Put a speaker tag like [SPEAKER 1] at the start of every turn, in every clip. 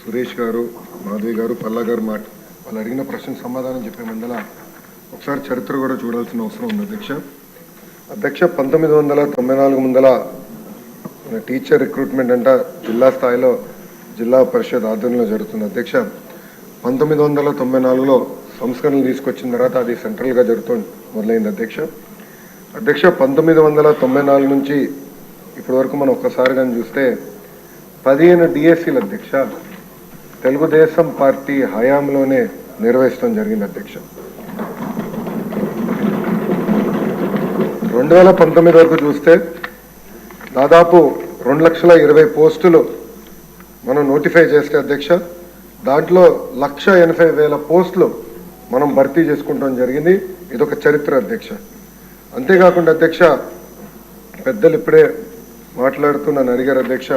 [SPEAKER 1] సురేష్ గారు, మాధవి గారు, పల్లా గారు వాళ్ళు అడిగిన ప్రశ్నకు సమాధానం చెప్పే ముందల ఒకసారి చరిత్ర కూడా చూడాల్సిన అవసరం ఉంది అధ్యక్ష 1994 ముందల టీచర్ రిక్రూట్మెంట్ అంట జిల్లా స్థాయిలో జిల్లా పరిషత్ ఆధ్వర్యంలో జరుగుతుంది అధ్యక్ష. 1994లో సంస్కరణలు తీసుకొచ్చిన తర్వాత అది సెంట్రల్గా జరుగుతుంది మొదలైంది అధ్యక్ష. 1994 నుంచి ఇప్పటి వరకు మనం ఒక్కసారి కానీ చూస్తే 15 డిఎస్సీలు అధ్యక్ష తెలుగుదేశం పార్టీ హయాంలోనే నిర్వహించడం జరిగింది అధ్యక్ష. 2019 వరకు చూస్తే దాదాపు 2,20,000 పోస్టులు మనం నోటిఫై చేస్తే అధ్యక్ష దాంట్లో 1,80,000 పోస్టులు మనం భర్తీ చేసుకుంటాం జరిగింది. ఇదొక చరిత్ర అధ్యక్ష. అంతేకాకుండా అధ్యక్ష పెద్దలు ఇప్పుడే మాట్లాడుతూ నన్ను అడిగారు అధ్యక్ష,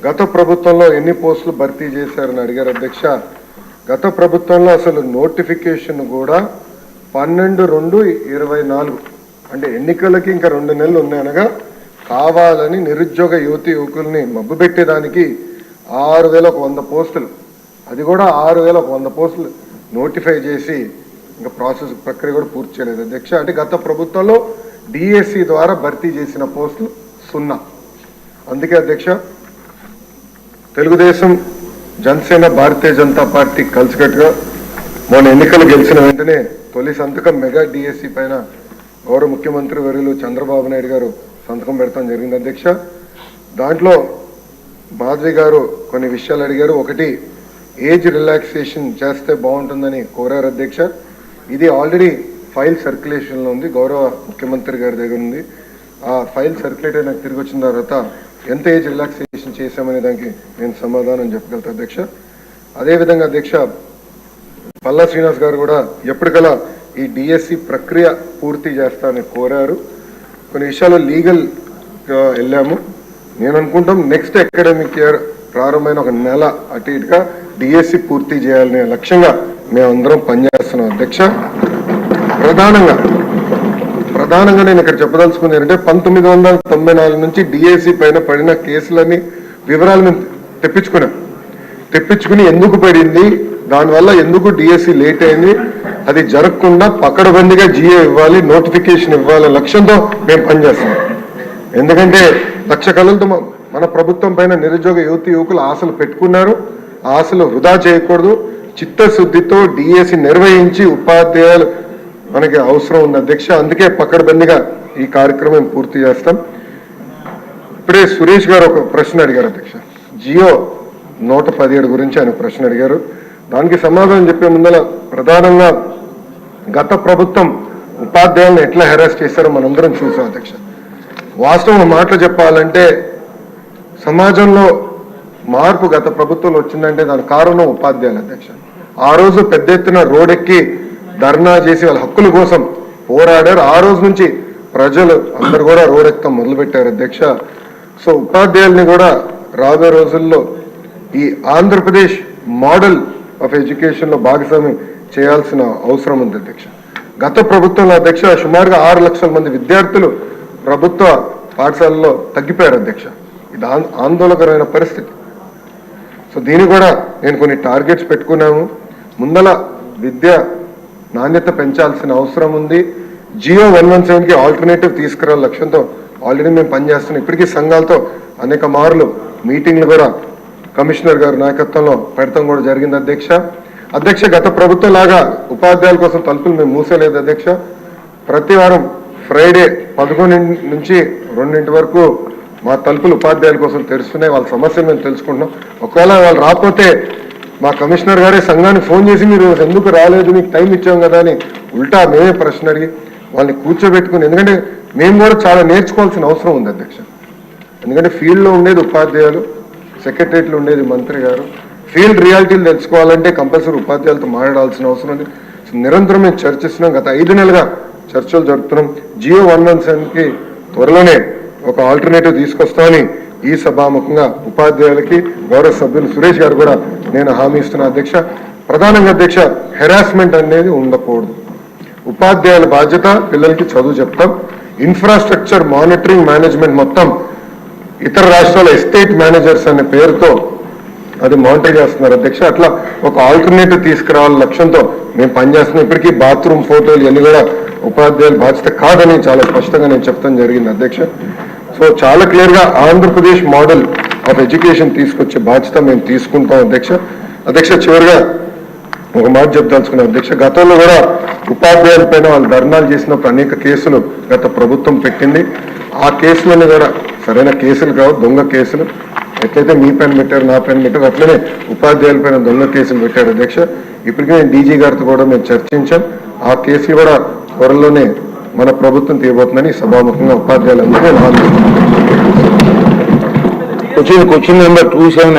[SPEAKER 1] గత ప్రభుత్వంలో ఎన్ని పోస్టులు భర్తీ చేశారని అడిగారు అధ్యక్ష. గత ప్రభుత్వంలో అసలు నోటిఫికేషన్ కూడా 12/2/24 అంటే ఎన్నికలకి ఇంకా 2 నెలలు ఉన్నాయనగా కావాలని నిరుద్యోగ యువకుల్ని మబ్బుపెట్టేదానికి 6,100 పోస్టులు, అది కూడా 6,100 పోస్టులు నోటిఫై చేసి ఇంకా ప్రాసెస్ ప్రక్రియ కూడా పూర్తి చేయలేదు అధ్యక్ష. అంటే గత ప్రభుత్వంలో డిఎస్సి ద్వారా భర్తీ చేసిన పోస్టులు 0. అందుకే అధ్యక్ష తెలుగుదేశం, జనసేన, భారతీయ జనతా పార్టీ కలిసికట్టుగా మొన్న ఎన్నికలు గెలిచిన వెంటనే తొలి సంతకం మెగా డిఎస్సి పైన గౌరవ ముఖ్యమంత్రి వర్యులు చంద్రబాబు నాయుడు గారు సంతకం పెడతాం జరిగింది అధ్యక్ష. దాంట్లో మాధవి గారు కొన్ని విషయాలు అడిగారు. ఒకటి, ఏజ్ రిలాక్సేషన్ చేస్తే బాగుంటుందని కోరారు అధ్యక్ష. ఇది ఆల్రెడీ ఫైల్ సర్క్యులేషన్లో ఉంది, గౌరవ ముఖ్యమంత్రి గారి దగ్గర ఉంది. ఆ ఫైల్ సర్క్యులేట్ అయినా తిరిగి వచ్చిన తర్వాత ఎంత ఏజ్ రిలాక్సేషన్ చేశామనే దానికి నేను సమాధానం చెప్పగలుగుతా అధ్యక్ష. అదేవిధంగా అధ్యక్ష పల్లా శ్రీనివాస్ గారు కూడా ఎప్పటికలా ఈ డిఎస్సి ప్రక్రియ పూర్తి చేస్తానని కోరారు. కొన్ని విషయాలు లీగల్గా వెళ్ళాము. నేను అనుకుంటాం నెక్స్ట్ అకాడమిక్ ఇయర్ ప్రారంభమైన 1 నెల అటు ఇటుగా డిఎస్సి పూర్తి చేయాలనే లక్ష్యంగా మేమందరం పనిచేస్తున్నాం అధ్యక్ష. ప్రధానంగా నేను ఇక్కడ చెప్పదలుచుకుంది ఏంటంటే 1994 నుంచి డిఎస్సి పైన పడిన కేసులని వివరాలు మేము తెప్పించుకుని ఎందుకు పడింది, దానివల్ల ఎందుకు డిఎస్సి లేట్ అయింది, అది జరగకుండా పకడ్బందీగా జియో ఇవ్వాలి, నోటిఫికేషన్ ఇవ్వాలి లక్ష్యంతో మేము పనిచేస్తాం. ఎందుకంటే లక్ష కళలతో మన ప్రభుత్వం పైన నిరుద్యోగ యువకులు ఆశలు పెట్టుకున్నారు. ఆ ఆశలు వృధా చేయకూడదు. చిత్తశుద్ధితో డిఎస్సి నిర్వహించి ఉపాధ్యాయులు మనకి అవసరం ఉంది అధ్యక్ష. అందుకే పకడ్బందీగా ఈ కార్యక్రమం పూర్తి చేస్తాం. ఇప్పుడే సురేష్ గారు ఒక ప్రశ్న అడిగారు అధ్యక్ష, జియో 117 గురించి ఆయన ప్రశ్న అడిగారు. దానికి సమాధానం చెప్పే ముందర ప్రధానంగా గత ప్రభుత్వం ఉపాధ్యాయులను ఎట్లా హెరాస్ చేశారో మనందరం చూసాం అధ్యక్ష. వాస్తవం మాటలు చెప్పాలంటే సమాజంలో మార్పు గత ప్రభుత్వంలో వచ్చిందంటే దాని కారణం ఉపాధ్యాయులు అధ్యక్ష. ఆ రోజు పెద్ద ఎత్తున రోడ్డెక్కి ధర్నా చేసి వాళ్ళ హక్కుల కోసం పోరాడారు. ఆ రోజు నుంచి ప్రజలు అందరు కూడా రోడ్డెక్కడం మొదలుపెట్టారు అధ్యక్ష. సో ఉపాధ్యాయుల్ని కూడా రాబోయే రోజుల్లో ఈ ఆంధ్రప్రదేశ్ మోడల్ ఆఫ్ ఎడ్యుకేషన్లో భాగస్వామ్యం చేయాల్సిన అవసరం ఉంది అధ్యక్ష. గత ప్రభుత్వంలో అధ్యక్ష సుమారుగా 6 లక్షల మంది విద్యార్థులు ప్రభుత్వ పాఠశాలలో తగ్గిపోయారు అధ్యక్ష. ఇది ఆందోళనకరమైన పరిస్థితి. సో దీన్ని కూడా నేను కొన్ని టార్గెట్స్ పెట్టుకున్నాము. ముందల విద్య నాణ్యత పెంచాల్సిన అవసరం ఉంది. జియో 117కి ఆల్టర్నేటివ్ తీసుకురావాలి లక్ష్యంతో ఆల్రెడీ మేము పనిచేస్తున్నాం. ఇప్పటికీ సంఘాలతో అనేక మార్లు మీటింగ్లు కూడా కమిషనర్ గారి నాయకత్వంలో పెడతాం కూడా జరిగింది అధ్యక్ష. గత ప్రభుత్వం లాగా ఉపాధ్యాయుల కోసం తలుపులు మేము మూసేలేదు అధ్యక్ష. ప్రతి వారం ఫ్రైడే 11 నుంచి 2 వరకు మా తలుపులు ఉపాధ్యాయుల కోసం తెరుస్తున్నాయి. వాళ్ళ సమస్యలు మేము తెలుసుకుంటున్నాం. ఒకవేళ వాళ్ళు రాకపోతే మా కమిషనర్ గారే సంఘానికి ఫోన్ చేసి మీరు ఎందుకు రాలేదు, మీకు టైం ఇచ్చాం కదా అని ఉల్టా మేమే ప్రశ్న అడిగి వాళ్ళని కూర్చోబెట్టుకుని, ఎందుకంటే మేము కూడా చాలా నేర్చుకోవాల్సిన అవసరం ఉంది అధ్యక్ష. ఎందుకంటే ఫీల్డ్లో ఉండేది ఉపాధ్యాయులు, సెక్రటరియట్లో ఉండేది మంత్రి గారు. ఫీల్డ్ రియాలిటీలు తెలుసుకోవాలంటే కంపల్సరీ ఉపాధ్యాయులతో మాట్లాడాల్సిన అవసరం ఉంది. నిరంతరం మేము చర్చిస్తున్నాం. గత 5 నెలలుగా చర్చలు జరుపుతున్నాం. జియో 117కి త్వరలోనే ఒక ఆల్టర్నేటివ్ తీసుకొస్తామని ఈ సభాముఖంగా ఉపాధ్యాయులకి గౌరవ సభ్యులు సురేష్ గారు కూడా నేను హామీ ఇస్తున్నా అధ్యక్ష. ప్రధానంగా అధ్యక్ష హెరాస్మెంట్ అనేది ఉండకూడదు. ఉపాధ్యాయుల బాధ్యత పిల్లలకి చదువు చెప్తాం. ఇన్ఫ్రాస్ట్రక్చర్ మానిటరింగ్ మేనేజ్మెంట్ మొత్తం ఇతర రాష్ట్రాల ఎస్టేట్ మేనేజర్స్ అనే పేరుతో అది మానిటర్ చేస్తున్నారు అధ్యక్ష. అట్లా ఒక ఆల్టర్నేటివ్ తీసుకురావాల లక్ష్యంతో మేము పనిచేస్తున్నాం. ఇప్పటికీ బాత్రూమ్ ఫోటోలు ఇవన్నీ కూడా ఉపాధ్యాయుల బాధ్యత కాదని చాలా స్పష్టంగా నేను చెప్తాను జరిగింది అధ్యక్ష. సో చాలా క్లియర్ గా ఆంధ్రప్రదేశ్ మోడల్ ఆఫ్ ఎడ్యుకేషన్ తీసుకొచ్చే బాధ్యత మేము తీసుకుంటాం అధ్యక్ష. అధ్యక్ష చివరిగా ఒక మాట చెప్తాల్సుకున్నాం అధ్యక్ష. గతంలో కూడా ఉపాధ్యాయుల పైన వాళ్ళు ధర్నాలు చేసినప్పుడు అనేక కేసులు గత ప్రభుత్వం పెట్టింది. ఆ కేసులన్నీ కూడా సరైన కేసులు కావు, దొంగ కేసులు. ఎట్లయితే మీ పైన పెట్టారు, నా పైన పెట్టారు, అట్లనే ఉపాధ్యాయుల పైన దొంగ కేసులు పెట్టారు అధ్యక్ష. ఇప్పటికే నేను డీజీ గారితో కూడా మేము చర్చించాం. ఆ కేసులు కూడా త్వరలోనే మన ప్రభుత్వం తీయబోతుందని సభాముఖంగా ఉపాధ్యాయులందరినీ
[SPEAKER 2] క్వశ్చన్ నెంబర్ 27